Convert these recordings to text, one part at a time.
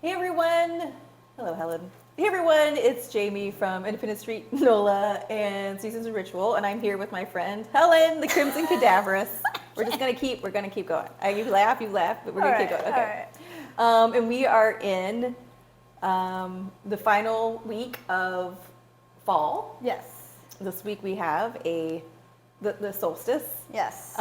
Hey everyone! Hello, Helen. Hey everyone, it's Jamie from Independent Street, NOLA, and Seasons of Ritual, and I'm here with my friend Helen, the Crimson Cadaverous. We're gonna keep going. You laugh, but we're gonna keep going. Okay. And we are in the final week of fall. Yes. This week we have the solstice. Yes.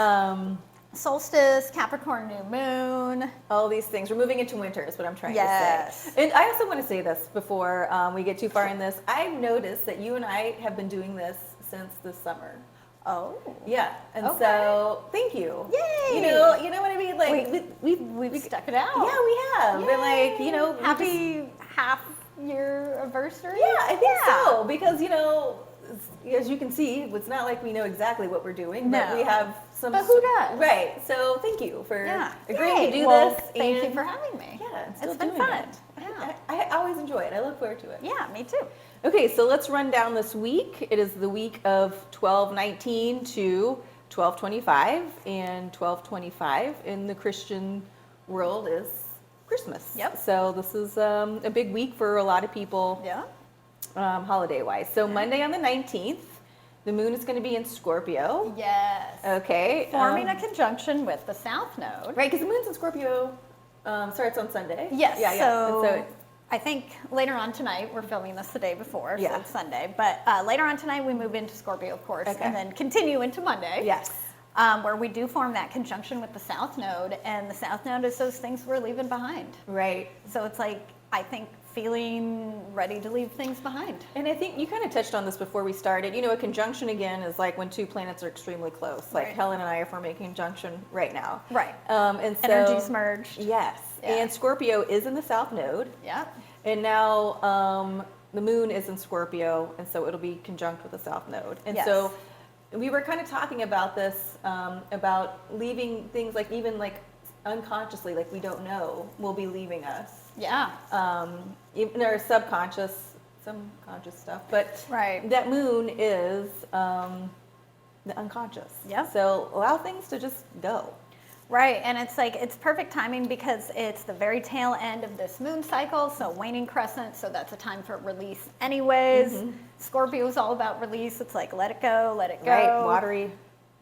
Solstice, Capricorn new moon. All these things. We're moving into winter is what I'm trying to Yes. say. And I also want to say this before we get too far in this. I've noticed that you and I have been doing this since the summer. Oh. Yeah. And Okay. so thank you. Yay. You know what I mean? Like We've stuck it out. Yeah, we have. We're like, happy half year anniversary. Yeah, I think so. Because, as you can see, it's not like we know exactly what we're doing, but we have some. But who does? Right. So thank you for agreeing to do well, this. Thank you for having me. Yeah, it's been fun. Yeah. I always enjoy it. I look forward to it. Yeah, me too. Okay, so let's run down this week. It is the week of 12/19 to 12/25, and 12/25 in the Christian world is Christmas. Yep. So this is a big week for a lot of people. Yeah. Holiday-wise. So Monday on the 19th, the moon is going to be in Scorpio. Yes. Okay. Forming a conjunction with the South Node. Right, because the moon's in Scorpio starts on Sunday. Yes. Yeah, yeah. So I think later on tonight, we're filming this the day before, so it's Sunday. But later on tonight, we move into Scorpio, of course, and then continue into Monday. Yes. Where we do form that conjunction with the South Node, and the South Node is those things we're leaving behind. Right. So it's like, I think, feeling ready to leave things behind. And I think you kind of touched on this before we started. A conjunction again is like when two planets are extremely close. Like Helen and I are forming a conjunction right now. Right. And so energies merged. Yes. Yeah. And Scorpio is in the South Node. Yeah. And now the moon is in Scorpio, and so it'll be conjunct with the South Node. And so we were kind of talking about this, about leaving things like even like unconsciously, like we don't know, will be leaving us. Yeah. Even our subconscious, some conscious stuff, but that moon is the unconscious. Yeah. So allow things to just go. Right, and it's like, it's perfect timing because it's the very tail end of this moon cycle, so waning crescent, so that's a time for release anyways. Mm-hmm. Scorpio is all about release. It's like, let it go, let it go. Right, watery.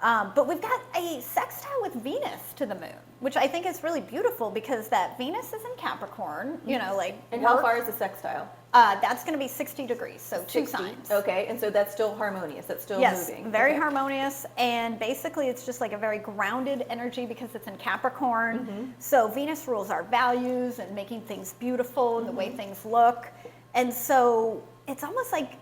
But we've got a sextile with Venus to the moon, which I think is really beautiful because that Venus is in Capricorn, And how far is the sextile? That's going to be 60 degrees, so 2 signs. Okay, and so that's still harmonious. That's still moving. Yes, very harmonious, and basically it's just like a very grounded energy because it's in Capricorn. Mm-hmm. So Venus rules our values and making things beautiful and the way things look. And so it's almost like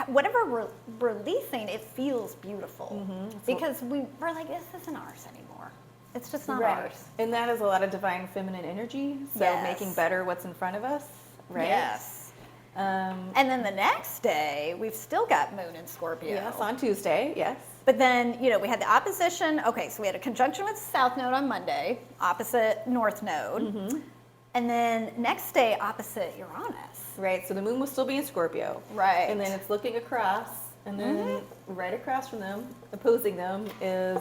whatever we're releasing, it feels beautiful because we're like, this isn't ours anymore. It's just not ours. And that is a lot of divine feminine energy, so making better what's in front of us, right? Yes. And then the next day, we've still got moon in Scorpio. Yes, on Tuesday, yes. But then, we had the opposition. Okay, so we had a conjunction with the South Node on Monday, opposite North Node. Mm-hmm. And then next day, opposite Uranus. Right, so the moon will still be in Scorpio. Right. And then it's looking across, and then right across from them, opposing them, is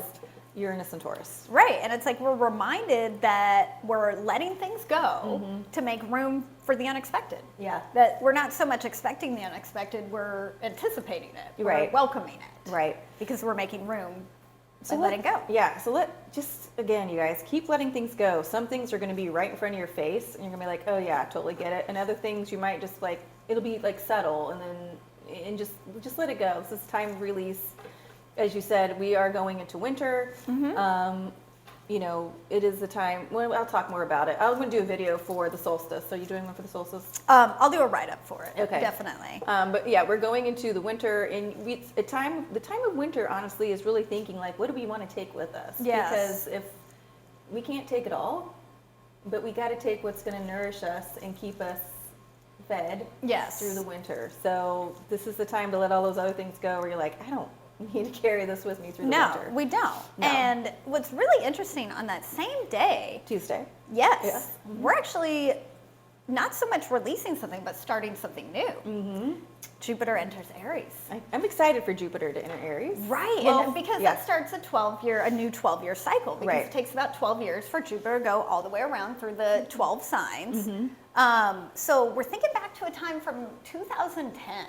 Uranus and Taurus. Right, and it's like we're reminded that we're letting things go to make room for the unexpected. Yeah. That we're not so much expecting the unexpected, we're anticipating it. We're welcoming it. Right. Because we're making room by letting go. Yeah, so again, you guys, keep letting things go. Some things are going to be right in front of your face, and you're going to be like, oh yeah, I totally get it. And other things you might just like, it'll be like subtle, and just let it go. This is time of release. As you said, we are going into winter. Mm-hmm. It is the time. Well, I'll talk more about it. I was going to do a video for the solstice. Are you doing one for the solstice? I'll do a write-up for it. Okay, definitely. But yeah, we're going into the winter, and the time of winter, honestly, is really thinking like, what do we want to take with us? Yes. Because if we can't take it all, but we got to take what's going to nourish us and keep us fed. Yes. Through the winter. So this is the time to let all those other things go. Where you're like, I don't need to carry this with me through the winter. No, we don't. No. And what's really interesting on that same day, Tuesday. yes. Mm-hmm. We're actually not so much releasing something, but starting something new. Jupiter enters Aries. I'm excited for Jupiter to enter Aries. Right, Well, and because yeah. that starts a new 12-year cycle, because Right. it takes about 12 years for Jupiter to go all the way around through the 12 signs. So we're thinking back to a time from 2010.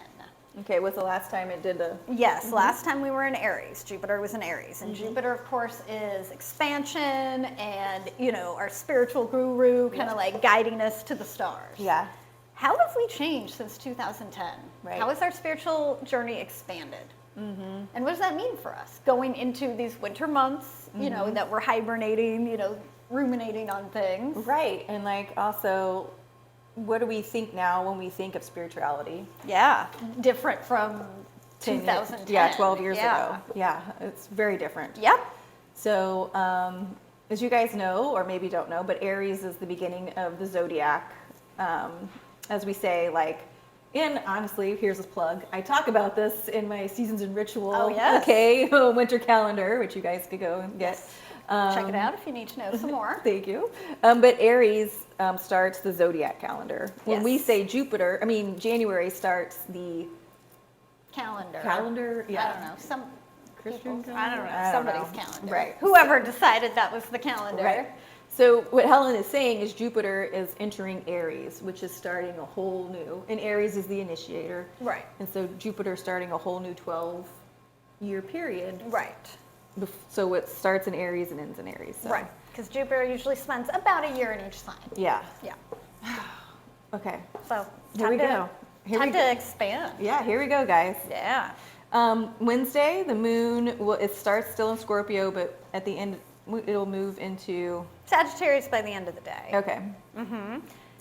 Okay, what's the last time it did the? Yes, last time we were in Aries, Jupiter was in Aries. And Jupiter, of course, is expansion and, our spiritual guru, kind of like guiding us to the stars. Yeah. How have we changed since 2010? Right. How has our spiritual journey expanded? And what does that mean for us going into these winter months, that we're hibernating, ruminating on things? Right, and like also, what do we think now when we think of spirituality? Yeah, different from 10 2010. Yeah, 12 years Yeah. ago. Yeah, it's very different. Yep. So, as you guys know, or maybe don't know, but Aries is the beginning of the zodiac. As we say, like, and honestly, here's a plug. I talk about this in my Seasons and Ritual, Oh, yes. okay, winter calendar, which you guys could go and get. Check it out if you need to know some more. Thank you. But Aries starts the zodiac calendar. When we Yes. say Jupiter, January starts the Calendar. calendar. Yeah. I don't know. Some Christian people's- I don't know. calendar? I don't Somebody's know. calendar. Right. Whoever decided that was the calendar. Right. So what Helen is saying is Jupiter is entering Aries, which is starting a whole new, and Aries is the initiator. Right. And so Jupiter starting a whole new 12-year period. Right. So it starts in Aries and ends in Aries. So. Right. Because Jupiter usually spends about a year in each sign. Yeah. Yeah. Okay. So Here we go. Time to expand. Yeah, here we go, guys. Yeah. Wednesday, the moon, it starts still in Scorpio, but at the end, it'll move into, Sagittarius by the end of the day. okay.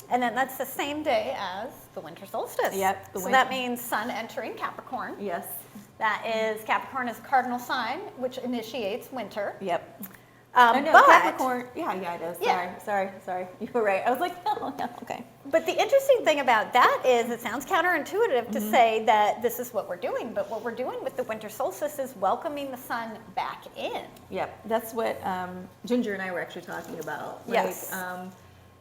And then that's the same day as the winter solstice. Yep, the So winter- that means Sun entering Capricorn. Yes. That is, Capricorn is a cardinal sign, which initiates winter. Yep. I know, But Capricorn, yeah, it is. Yeah. Sorry. You were right. I was like, oh, no, okay. But the interesting thing about that is it sounds counterintuitive to say that this is what we're doing, but what we're doing with the winter solstice is welcoming the sun back in. Yep, that's what Ginger and I were actually talking about. Like, Yes.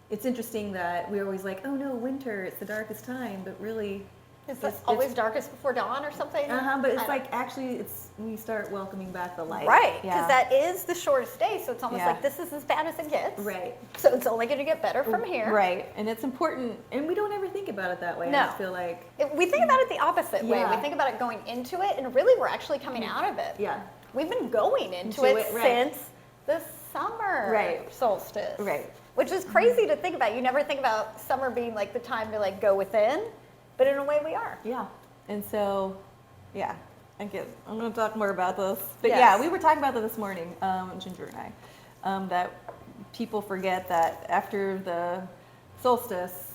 it's interesting that we're always like, oh no, winter, it's the darkest time, but really, Is it always darkest before dawn or something? but it's I like actually, it's we start welcoming back the light. Right, because Yeah. that is the shortest day, so it's almost Yeah. like this is as bad as it gets. Right. So it's only going to get better from here. Right, and it's important, and we don't ever think about it that way. No. I just feel like, We think about it the opposite way. Yeah. We think about it going into it, and really we're actually coming out of it. yeah, We've been going into Into it it, right. since the summer Right. solstice. Right. Which is crazy to think about. You never think about summer being like the time to like go within, but in a way we are. yeah, and so, yeah, I'm going to talk more about this, but Yes. yeah, we were talking about that this morning, Ginger and I, that people forget that after the solstice,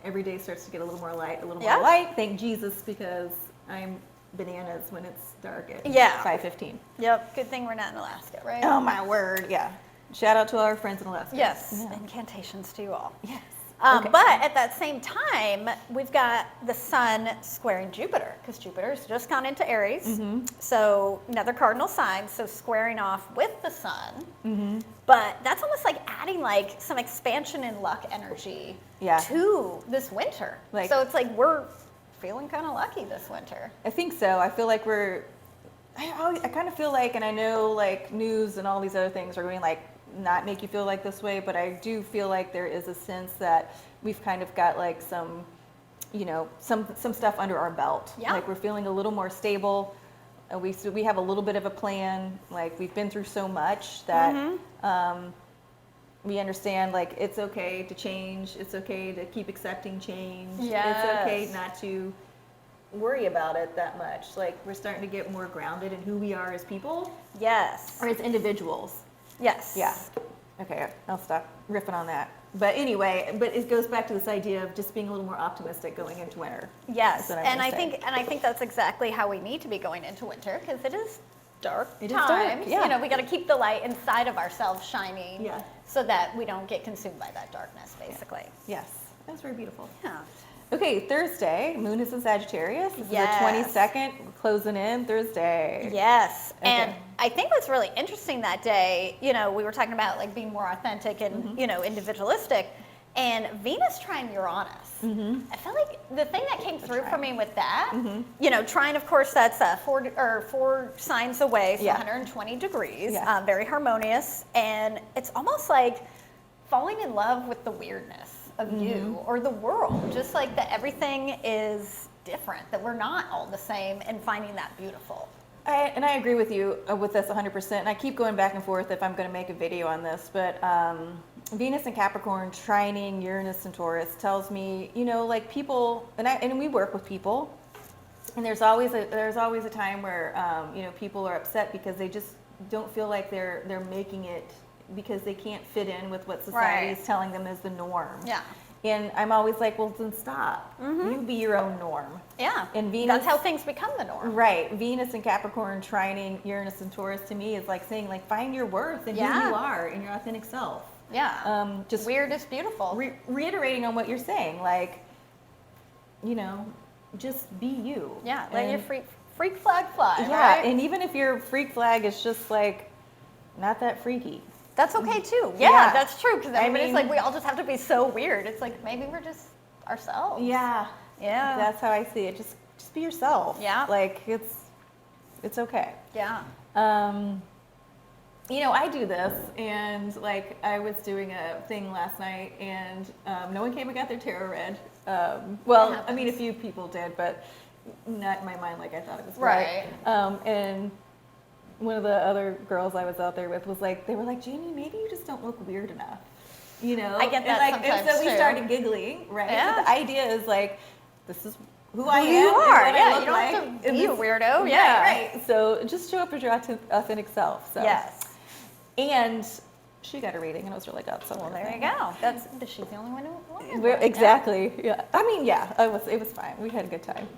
every day starts to get a little more light, Yeah. more light. Thank Jesus, because I'm bananas when it's dark at Yeah. 5:15. Yep. Good thing we're not in Alaska, right? Oh my word, yeah. Shout out to our friends in Alaska. Yes. Yeah. Incantations to you all. Yes. Okay. But at that same time, we've got the sun squaring Jupiter, because Jupiter's just gone into Aries. Mm-hmm. So another cardinal sign, so squaring off with the sun. Mm-hmm. But that's almost like adding like some expansion and luck energy Yeah. to this winter. Like- So it's like we're feeling kind of lucky this winter. I think so. I feel like I kind of feel like, and I know like news and all these other things are going like not make you feel like this way, but I do feel like there is a sense that we've kind of got like some stuff under our belt. Yeah. Like we're feeling a little more stable. We have a little bit of a plan. Like we've been through so much that we understand like it's okay to change. It's okay to keep accepting change. Yes. It's okay not to worry about it that much. Like we're starting to get more grounded in who we are as people Yes. or as individuals. Yes. Yeah. Okay, I'll stop riffing on that. But anyway, but it goes back to this idea of just being a little more optimistic going into winter. Yes. That's what I'm And gonna I say. think that's exactly how we need to be going into winter, because it is dark It is dark, times. yeah. We got to keep the light inside of ourselves shining, Yeah. so that we don't get consumed by that darkness, basically. Yes, that's very beautiful. Yeah. Okay, Thursday, moon is in Sagittarius. This Yes. is the 22nd, we're closing in Thursday. Yes. Okay. And I think what's really interesting that day, we were talking about like being more authentic and, individualistic. and Venus trine Uranus. I feel like the thing that came through for me with that, you know, trine, of course, that's 4 signs away, so 120 degrees, very harmonious, and it's almost like falling in love with the weirdness of you or the world, just like that everything is different, that we're not all the same, and finding that beautiful. And I agree with you with this 100%. And I keep going back and forth if I'm going to make a video on this, but Venus and Capricorn trining Uranus and Taurus tells me, you know, like people, and we work with people, and there's always a time where you know, people are upset because they just don't feel like they're making it, because they can't fit in with what society is telling them is the norm. Yeah. And I'm always like, well, then stop. You be your own norm. Yeah. And Venus, that's how things become the norm. Right. Venus and Capricorn trining Uranus and Taurus to me is like saying, like, find your worth and who you are and your authentic self. Yeah. Just weird is beautiful. Reiterating on what you're saying, like, you know, just be you. Yeah. Let your freak flag fly. Yeah. Right? And even if your freak flag is just like not that freaky, that's okay too. Yeah, that's true. Because everybody's like, we all just have to be so weird. It's like, maybe we're just ourselves. Yeah. Yeah. That's how I see it. Just be yourself. Yeah. Like, it's okay. Yeah. You know, I do this, and like I was doing a thing last night, and no one came and got their tarot read. Well, I mean, a few people did, but not in my mind like I thought it was. Right. And one of the other girls I was out there with was like, they were like, Jamie, maybe you just don't look weird enough. You know? I get that and sometimes and so we too. started giggling, right? Yeah. But the idea is like, this is who I am. You are. And what I look you don't like, have to be a weirdo. Yeah, right. So just show up as your authentic self. So. Yes. And she got a reading, and it was really good. So well, there you go. She's the only one who wanted one. Exactly. Yeah. I mean, yeah, it was fine. We had a good time.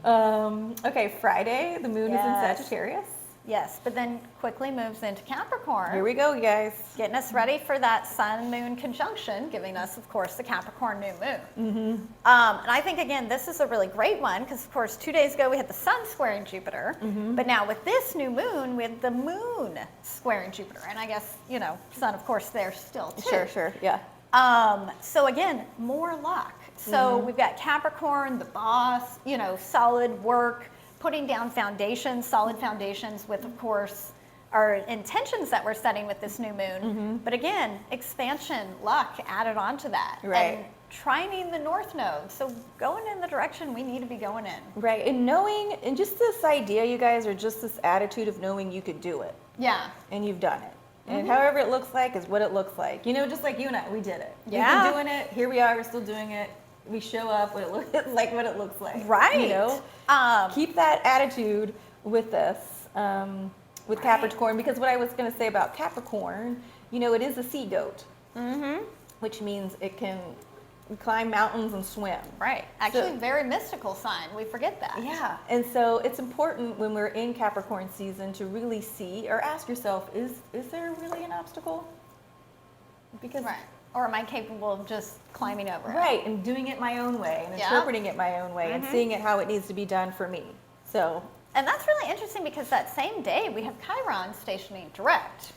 Okay, Friday, the moon is in Sagittarius. Yes, but then quickly moves into Capricorn. Here we go, you guys. Getting us ready for that sun-moon conjunction, giving us, of course, the Capricorn new moon. And I think, again, this is a really great one because, of course, 2 days ago we had the sun squaring Jupiter. But now with this new moon, we have the moon squaring Jupiter. And I guess, you know, sun, of course, there still, too. Sure, yeah. So, again, more luck. So we've got Capricorn, the boss, you know, solid work, putting down foundations, solid foundations with, of course, our intentions that we're setting with this new moon. But again, expansion, luck added on to that. Right. And trining the north node. So going in the direction we need to be going in. Right. And knowing, and just this idea, you guys, or just this attitude of knowing you could do it. Yeah. And you've done it. And however it looks like is what it looks like. You know, just like you and I, we did it. Yeah. We've been doing it. Here we are. We're still doing it. We show up what it looks like. What it looks like. Right. You know. Keep that attitude with this, with Capricorn, because what I was going to say about Capricorn, you know, it is a sea goat, which means it can climb mountains and swim. Right. Actually, very mystical sign. We forget that. Yeah. And so it's important when we're in Capricorn season to really see or ask yourself, is there really an obstacle? Because or am I capable of just climbing over it? Right, and doing it my own way, and interpreting it my own way, and seeing it how it needs to be done for me. So. And that's really interesting because that same day we have Chiron stationing direct.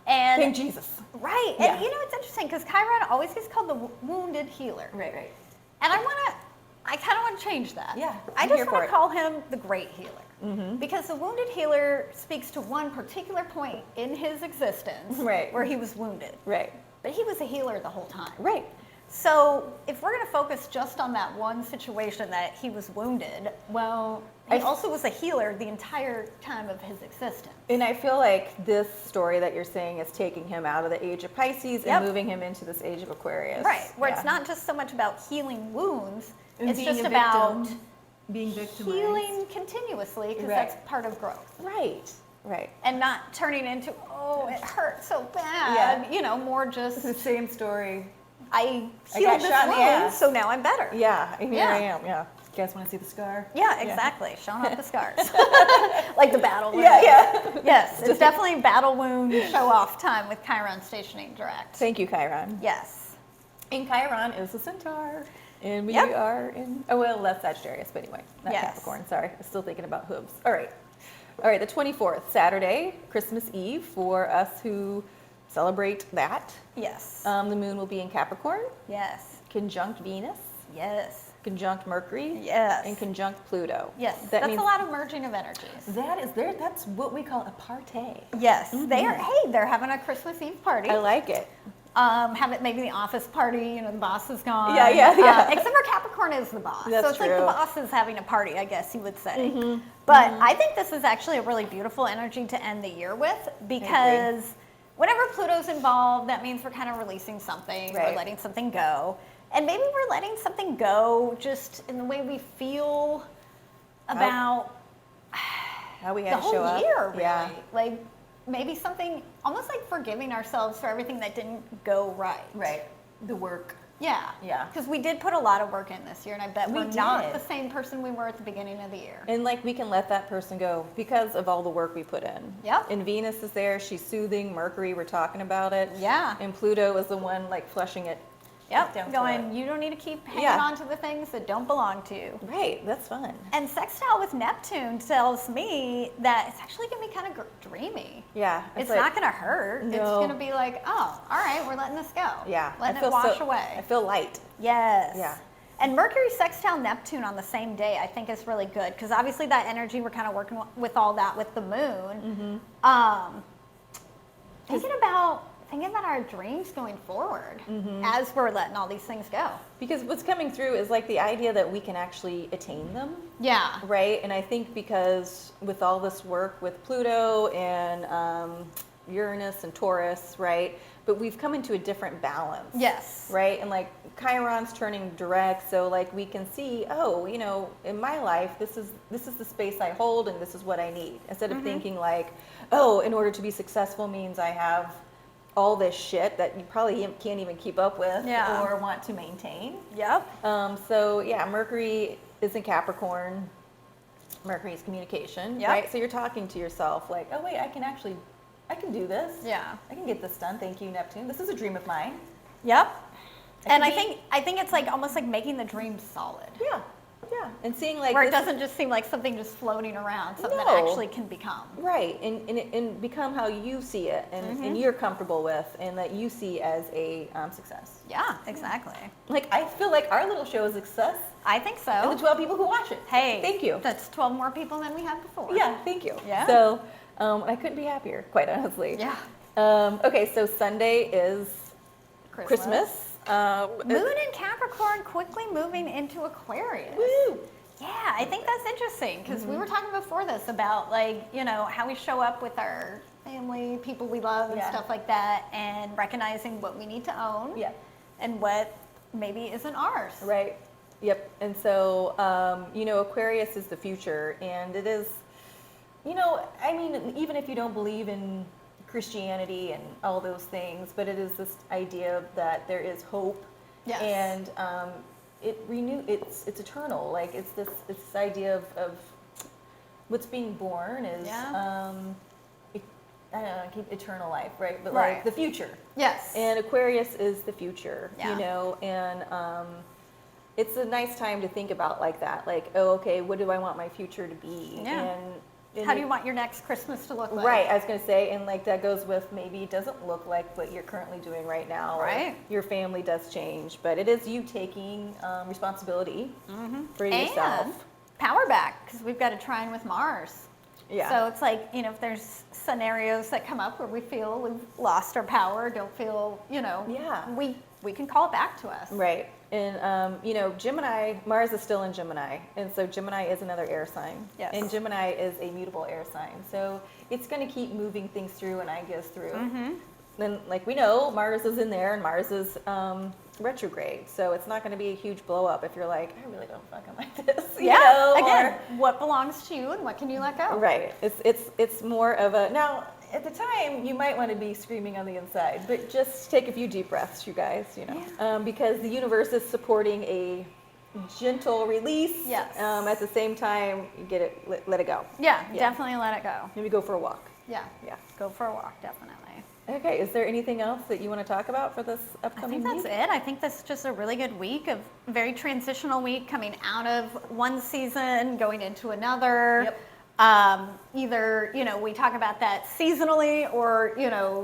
And thank Jesus. Right, and you know it's interesting because Chiron always gets called the wounded healer. Right. And I kind of want to change that. Yeah, I just want to call him the great healer. Because the wounded healer speaks to one particular point in his existence where he was wounded. Right. But he was a healer the whole time. Right. So if we're going to focus just on that one situation that he was wounded, well, he also was a healer the entire time of his existence. And I feel like this story that you're saying is taking him out of the age of Pisces and moving him into this age of Aquarius. Right, where it's not just so much about healing wounds, and it's just about being victimized. Healing continuously because that's part of growth. Right. And not turning into, oh, it hurts so bad. Yeah. You know, more just. It's the same story. I healed this wound, so now I'm better. Yeah, and here I am. Yeah. You guys want to see the scar? Yeah, exactly. Showing off the scars. Like the battle wound. Yeah. Yes, it's definitely battle wound show off time with Chiron stationing direct. Thank you, Chiron. Yes. And Chiron is a centaur. And we are in, that's Sagittarius, but anyway, not Capricorn. Sorry, I'm still thinking about hooves. All right, the 24th, Saturday, Christmas Eve, for us who celebrate that. Yes. The moon will be in Capricorn. Yes. conjunct Venus, Yes. conjunct Mercury, Yes. and conjunct Pluto. Yes. That That's means a lot of merging of energies. that's what we call a party. Yes. They're having a Christmas Eve party. I like it. Have it maybe the office party, you know, the boss is gone. Yeah. Except for Capricorn is the boss. That's so it's like the true. boss is having a party, I guess you would say. But I think this is actually a really beautiful energy to end the year with, because whenever Pluto's involved, that means we're kind of releasing something, Right. we're letting something go. And maybe we're letting something go just in the way we feel about How we the had to show whole up. year, really. Yeah. Like maybe something almost like forgiving ourselves for everything that didn't go right. Right. The work. Yeah. Yeah. Because we did put a lot of work in this year, and I bet We we're not did. the same person we were at the beginning of the year. And like we can let that person go because of all the work we put in. Yep. And Venus is there, she's soothing. Mercury, we're talking about it. Yeah. And Pluto is the one like flushing it. down Yep. to Going, it. you don't need to keep hanging Yeah. on to the things that don't belong to you. Right, that's fun. And sextile with Neptune tells me that it's actually going to be kind of dreamy. Yeah. It's like- not going to hurt. It's No. going to be like, oh, all right, we're letting this go. Yeah. Letting it wash away. I feel light. Yes. Yeah. And Mercury sextile Neptune on the same day, I think, is really good, because obviously that energy, we're kind of working with all that with the moon. Thinking about our dreams going forward as we're letting all these things go. Because what's coming through is like the idea that we can actually attain them. Yeah. Right. And I think because with all this work with Pluto and Uranus and Taurus, right? But we've come into a different balance. Yes. Right. And like Chiron's turning direct. So like we can see, oh, you know, in my life, this is the space I hold and this is what I need. Instead of thinking like, oh, in order to be successful means I have all this shit that you probably can't even keep up with Yeah. or want to maintain. Yep. So yeah, Mercury is in Capricorn. Mercury is communication, Yep. right? So you're talking to yourself like, oh wait, I can do this. Yeah. I can get this done. Thank you, Neptune. This is a dream of mine. Yep. And can I think it's like almost like making the dream solid. Yeah. Yeah. And seeing like Where it this- doesn't just seem like something just floating around, something that No. actually can become. right, and become how you see it and you're comfortable with and that you see as a success. Yeah, exactly. Like I feel like our little show is a success. I think so. And the 12 people who watch it. Hey, Thank you. That's 12 more people than we had before. Yeah, thank you. Yeah. So I couldn't be happier, quite honestly. Yeah. Okay, so Sunday is Christmas. Moon in Capricorn quickly moving into Aquarius. Woo! Yeah, I think that's interesting, because we were talking before this about, like, you know, how we show up with our family, people we love, and Yeah. stuff like that, and recognizing what we need to own Yeah. and what maybe isn't ours. Right. Yep. And so, you know, Aquarius is the future, and it is, you know, I mean, even if you don't believe in Christianity and all those things, but it is this idea that there is hope, Yes. and it's eternal. Like it's this idea of what's being born is Yeah. I don't know, keep eternal life, right? But Right. like the future. Yes. And Aquarius is the future, Yeah. you know, and it's a nice time to think about like that. Like, oh, okay, what do I want my future to be? Yeah. And How do you want your next Christmas to look like? Right, I was going to say, and like that goes with maybe it doesn't look like what you're currently doing right now. or Right. Your family does change, but it is you taking responsibility for yourself. And power back, because we've got a trine with Mars. Yeah. So it's like, you know, if there's scenarios that come up where we feel we've lost our power, don't feel, you know, Yeah. we can call it back to us. Right. And, you know, Gemini, Mars is still in Gemini. And so Gemini is another air sign. Yes. And Gemini is a mutable air sign. So it's going to keep moving things through and ideas through. Then, like we know, Mars is in there and Mars is retrograde. So it's not going to be a huge blow up if you're like, I really don't fucking like this. you Yeah. know, Again, or- what belongs to you and what can you let go? Right. It's more of a, now, at the time, you might want to be screaming on the inside, but just take a few deep breaths, you guys, you know, because the universe is supporting a gentle release. Yes. At the same time, you get it, let it go. Yeah, Yeah. definitely let it go. Maybe go for a walk. Yeah. Yeah. Go for a walk, definitely. Okay. Is there anything else that you want to talk about for this I upcoming think that's week? it. I think that's just a really good week of very transitional week, coming out of one season, going into another. Yep. Either, we talk about that seasonally or,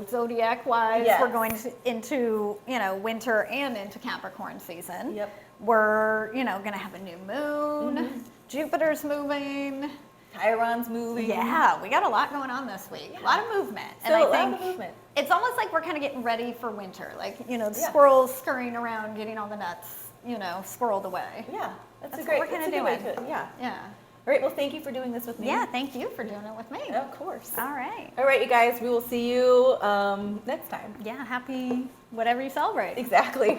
zodiac wise, Yes. we're going into, winter and into Capricorn season. Yep. We're, going to have a new moon, Jupiter's moving. Chiron's moving. Yeah, we got a lot going on this week. Yeah. A lot of movement. So a lot of movement. It's almost like we're kind of getting ready for winter. Like, the Yeah. squirrels scurrying around, getting all the nuts, squirreled away. Yeah, that's That's a great, what we're that's kinda a good way doing. to- yeah. Yeah. All right, well, thank you for doing this with me. Yeah, thank you for doing it with me. Of course. All right. All right, you guys, we will see you next time. Yeah, happy whatever you celebrate. Exactly.